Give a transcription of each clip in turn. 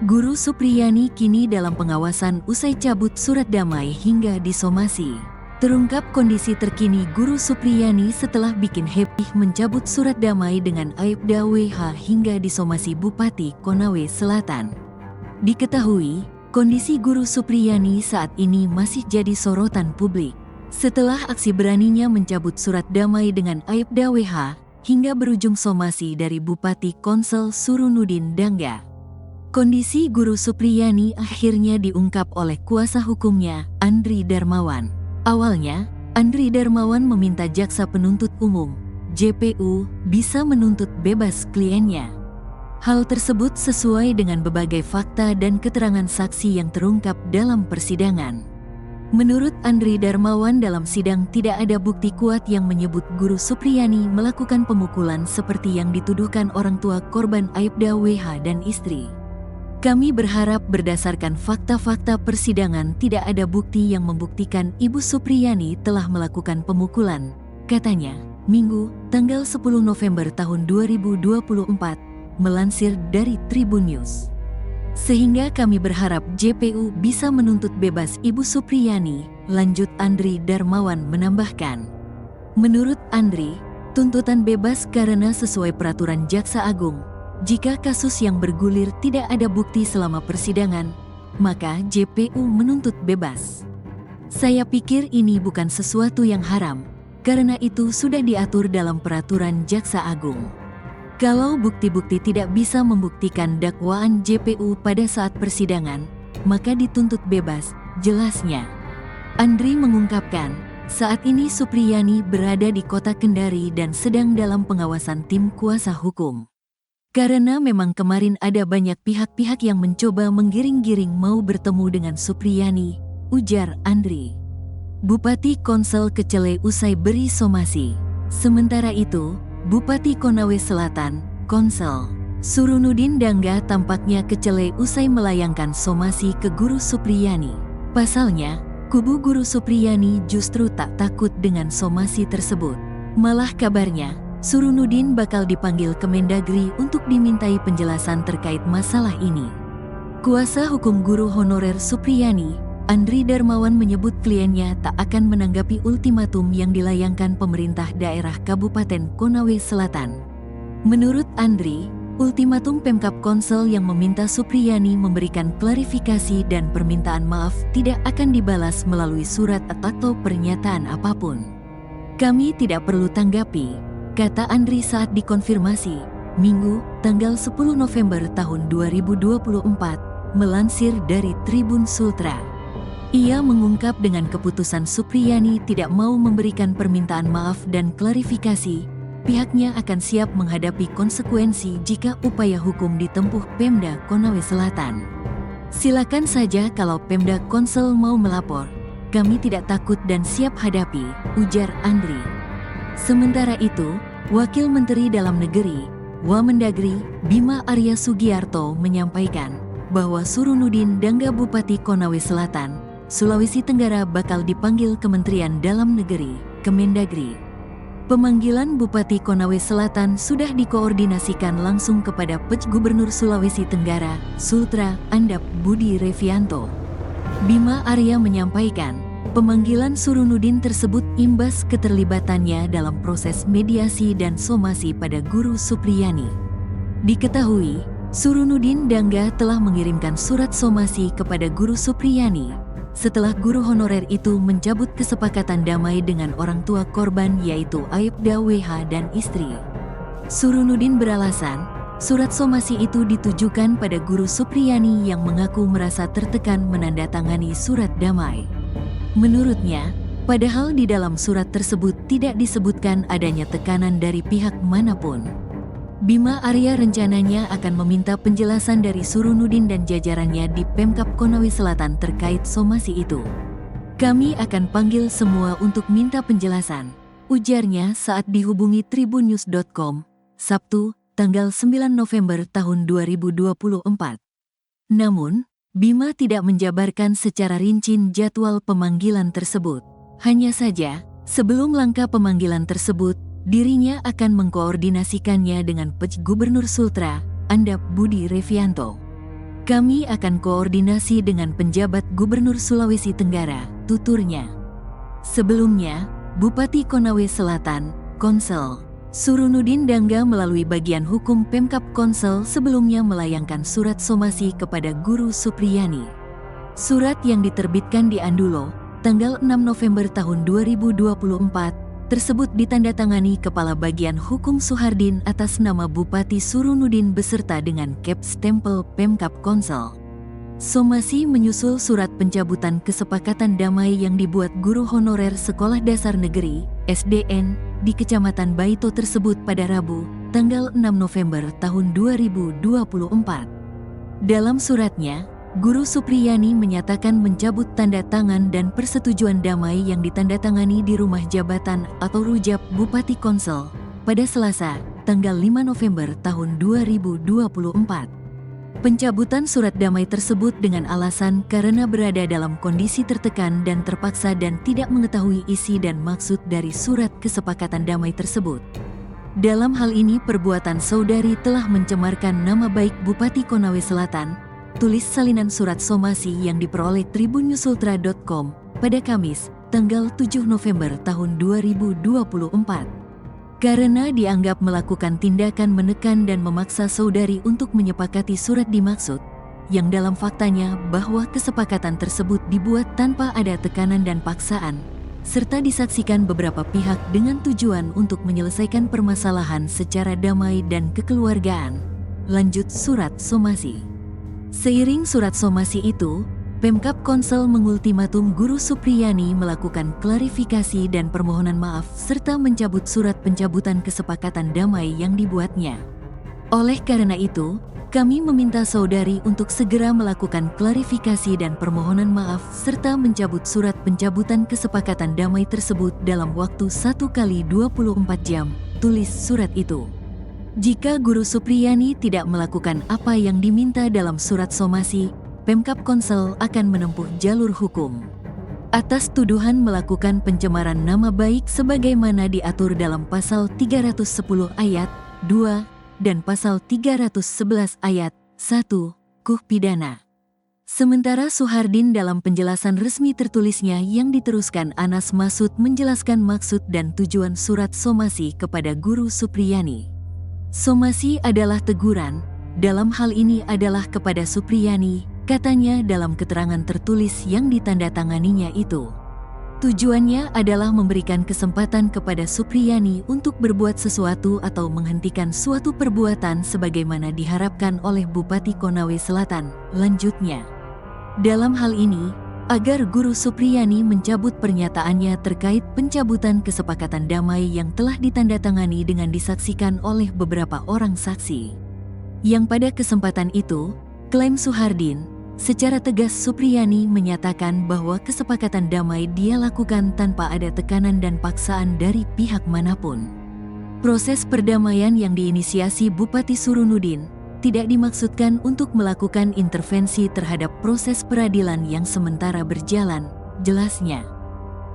Guru Supriyani kini dalam pengawasan usai cabut surat damai hingga disomasi. Terungkap kondisi terkini Guru Supriyani setelah bikin heboh mencabut surat damai dengan Aibda WH hingga disomasi Bupati Konawe Selatan. Diketahui, kondisi Guru Supriyani saat ini masih jadi sorotan publik. Setelah aksi beraninya mencabut surat damai dengan Aibda WH hingga berujung somasi dari Bupati Konsel Surunudin Dangga. Kondisi Guru Supriyani akhirnya diungkap oleh kuasa hukumnya, Andri Darmawan. Awalnya, Andri Darmawan meminta jaksa penuntut umum, JPU, bisa menuntut bebas kliennya. Hal tersebut sesuai dengan berbagai fakta dan keterangan saksi yang terungkap dalam persidangan. Menurut Andri Darmawan, dalam sidang tidak ada bukti kuat yang menyebut Guru Supriyani melakukan pemukulan seperti yang dituduhkan orang tua korban Aibda WH dan istri. Kami berharap berdasarkan fakta-fakta persidangan tidak ada bukti yang membuktikan Ibu Supriyani telah melakukan pemukulan, katanya, Minggu, tanggal 10 November tahun 2024, melansir dari Tribun News. Sehingga kami berharap JPU bisa menuntut bebas Ibu Supriyani, lanjut Andri Darmawan menambahkan. Menurut Andri, tuntutan bebas karena sesuai peraturan Jaksa Agung. Jika kasus yang bergulir tidak ada bukti selama persidangan, maka JPU menuntut bebas. Saya pikir ini bukan sesuatu yang haram, karena itu sudah diatur dalam peraturan Jaksa Agung. Kalau bukti-bukti tidak bisa membuktikan dakwaan JPU pada saat persidangan, maka dituntut bebas, jelasnya. Andri mengungkapkan, saat ini Supriyani berada di kota Kendari dan sedang dalam pengawasan tim kuasa hukum. Karena memang kemarin ada banyak pihak-pihak yang mencoba menggiring-giring mau bertemu dengan Supriyani, ujar Andri. Bupati Konsel Kecele usai beri somasi. Sementara itu, Bupati Konawe Selatan, Konsel Surunudin Dangga tampaknya kecele usai melayangkan somasi ke Guru Supriyani. Pasalnya, kubu Guru Supriyani justru tak takut dengan somasi tersebut. Malah kabarnya, Surunudin bakal dipanggil ke Mendagri untuk dimintai penjelasan terkait masalah ini. Kuasa hukum guru honorer Supriyani, Andri Darmawan menyebut kliennya tak akan menanggapi ultimatum yang dilayangkan pemerintah daerah Kabupaten Konawe Selatan. Menurut Andri, ultimatum Pemkab Konsel yang meminta Supriyani memberikan klarifikasi dan permintaan maaf tidak akan dibalas melalui surat atau pernyataan apapun. Kami tidak perlu tanggapi, kata Andri saat dikonfirmasi, Minggu, tanggal 10 November tahun 2024, melansir dari Tribun Sultra. Ia mengungkap dengan keputusan Supriyani tidak mau memberikan permintaan maaf dan klarifikasi, pihaknya akan siap menghadapi konsekuensi jika upaya hukum ditempuh Pemda Konawe Selatan. Silakan saja kalau Pemda Konsel mau melapor, kami tidak takut dan siap hadapi, ujar Andri. Sementara itu, Wakil Menteri Dalam Negeri, Wamendagri, Bima Arya Sugiarto menyampaikan bahwa Surunudin Dangga Bupati Konawe Selatan, Sulawesi Tenggara bakal dipanggil Kementerian Dalam Negeri, Kemendagri. Pemanggilan Bupati Konawe Selatan sudah dikoordinasikan langsung kepada Pj Gubernur Sulawesi Tenggara, Sultra, Andap Budi Revianto. Bima Arya menyampaikan, pemanggilan Surunudin tersebut imbas keterlibatannya dalam proses mediasi dan somasi pada Guru Supriyani. Diketahui, Surunudin Dangga telah mengirimkan surat somasi kepada Guru Supriyani setelah guru honorer itu mencabut kesepakatan damai dengan orang tua korban yaitu Aibda WH dan istri. Surunudin beralasan, surat somasi itu ditujukan pada Guru Supriyani yang mengaku merasa tertekan menandatangani surat damai. Menurutnya, padahal di dalam surat tersebut tidak disebutkan adanya tekanan dari pihak manapun. Bima Arya rencananya akan meminta penjelasan dari Surunudin dan jajarannya di Pemkab Konawe Selatan terkait somasi itu. Kami akan panggil semua untuk minta penjelasan, ujarnya saat dihubungi tribunnews.com, Sabtu, tanggal 9 November tahun 2024. Namun, Bima tidak menjabarkan secara rinci jadwal pemanggilan tersebut. Hanya saja, sebelum langkah pemanggilan tersebut, dirinya akan mengkoordinasikannya dengan Pj Gubernur Sultra, Andap Budi Revianto. Kami akan koordinasi dengan penjabat Gubernur Sulawesi Tenggara, tuturnya. Sebelumnya, Bupati Konawe Selatan, Konsel Surunudin Dangga melalui bagian hukum Pemkab Konsel sebelumnya melayangkan surat somasi kepada Guru Supriyani. Surat yang diterbitkan di Andulo, tanggal 6 November tahun 2024, tersebut ditandatangani Kepala Bagian Hukum Suhardin atas nama Bupati Surunudin beserta dengan cap stempel Pemkab Konsel. Somasi menyusul surat pencabutan kesepakatan damai yang dibuat guru honorer Sekolah Dasar Negeri, SDN, di Kecamatan Baito tersebut pada Rabu, tanggal 6 November tahun 2024. Dalam suratnya, Guru Supriyani menyatakan mencabut tanda tangan dan persetujuan damai yang ditandatangani di Rumah Jabatan atau Rujab Bupati Konsel pada Selasa, tanggal 5 November tahun 2024. Pencabutan surat damai tersebut dengan alasan karena berada dalam kondisi tertekan dan terpaksa dan tidak mengetahui isi dan maksud dari surat kesepakatan damai tersebut. Dalam hal ini perbuatan saudari telah mencemarkan nama baik Bupati Konawe Selatan, tulis salinan surat somasi yang diperoleh tribunnyusultra.com pada Kamis, tanggal 7 November tahun 2024. Karena dianggap melakukan tindakan menekan dan memaksa saudari untuk menyepakati surat dimaksud, yang dalam faktanya bahwa kesepakatan tersebut dibuat tanpa ada tekanan dan paksaan, serta disaksikan beberapa pihak dengan tujuan untuk menyelesaikan permasalahan secara damai dan kekeluargaan. Lanjut surat somasi. Seiring surat somasi itu, Pemkab Konsel mengultimatum Guru Supriyani melakukan klarifikasi dan permohonan maaf serta mencabut surat pencabutan kesepakatan damai yang dibuatnya. Oleh karena itu, kami meminta saudari untuk segera melakukan klarifikasi dan permohonan maaf serta mencabut surat pencabutan kesepakatan damai tersebut dalam waktu 1 kali 24 jam, tulis surat itu. Jika Guru Supriyani tidak melakukan apa yang diminta dalam surat somasi, Pemkab Konsel akan menempuh jalur hukum. Atas tuduhan melakukan pencemaran nama baik sebagaimana diatur dalam Pasal 310 Ayat 2 dan Pasal 311 Ayat 1 KUH Pidana. Sementara Suhardin dalam penjelasan resmi tertulisnya yang diteruskan Anas Masud menjelaskan maksud dan tujuan surat somasi kepada Guru Supriyani. Somasi adalah teguran, dalam hal ini adalah kepada Supriyani, katanya dalam keterangan tertulis yang ditandatanganinya itu. Tujuannya adalah memberikan kesempatan kepada Supriyani untuk berbuat sesuatu atau menghentikan suatu perbuatan sebagaimana diharapkan oleh Bupati Konawe Selatan, lanjutnya. Dalam hal ini, agar Guru Supriyani mencabut pernyataannya terkait pencabutan kesepakatan damai yang telah ditandatangani dengan disaksikan oleh beberapa orang saksi. Yang pada kesempatan itu, klaim Suhardin, secara tegas Supriyani menyatakan bahwa kesepakatan damai dia lakukan tanpa ada tekanan dan paksaan dari pihak manapun. Proses perdamaian yang diinisiasi Bupati Surunudin tidak dimaksudkan untuk melakukan intervensi terhadap proses peradilan yang sementara berjalan, jelasnya.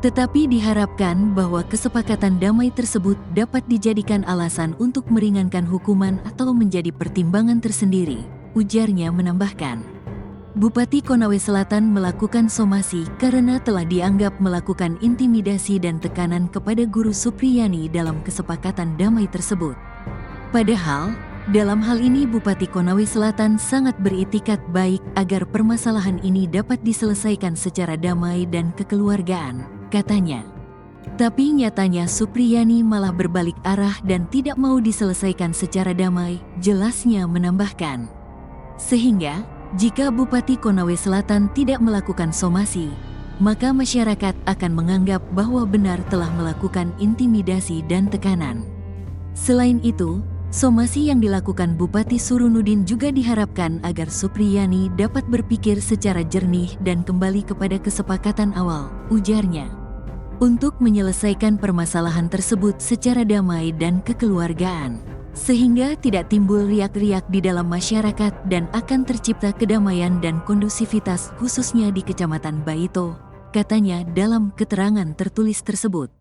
Tetapi diharapkan bahwa kesepakatan damai tersebut dapat dijadikan alasan untuk meringankan hukuman atau menjadi pertimbangan tersendiri, ujarnya menambahkan. Bupati Konawe Selatan melakukan somasi karena telah dianggap melakukan intimidasi dan tekanan kepada Guru Supriyani dalam kesepakatan damai tersebut. Padahal, dalam hal ini Bupati Konawe Selatan sangat beritikat baik agar permasalahan ini dapat diselesaikan secara damai dan kekeluargaan, katanya. Tapi nyatanya Supriyani malah berbalik arah dan tidak mau diselesaikan secara damai, jelasnya menambahkan. Sehingga, jika Bupati Konawe Selatan tidak melakukan somasi, maka masyarakat akan menganggap bahwa benar telah melakukan intimidasi dan tekanan. Selain itu, somasi yang dilakukan Bupati Surunudin juga diharapkan agar Supriyani dapat berpikir secara jernih dan kembali kepada kesepakatan awal, ujarnya. Untuk menyelesaikan permasalahan tersebut secara damai dan kekeluargaan. Sehingga tidak timbul riak-riak di dalam masyarakat dan akan tercipta kedamaian dan kondusivitas khususnya di Kecamatan Baito, katanya dalam keterangan tertulis tersebut.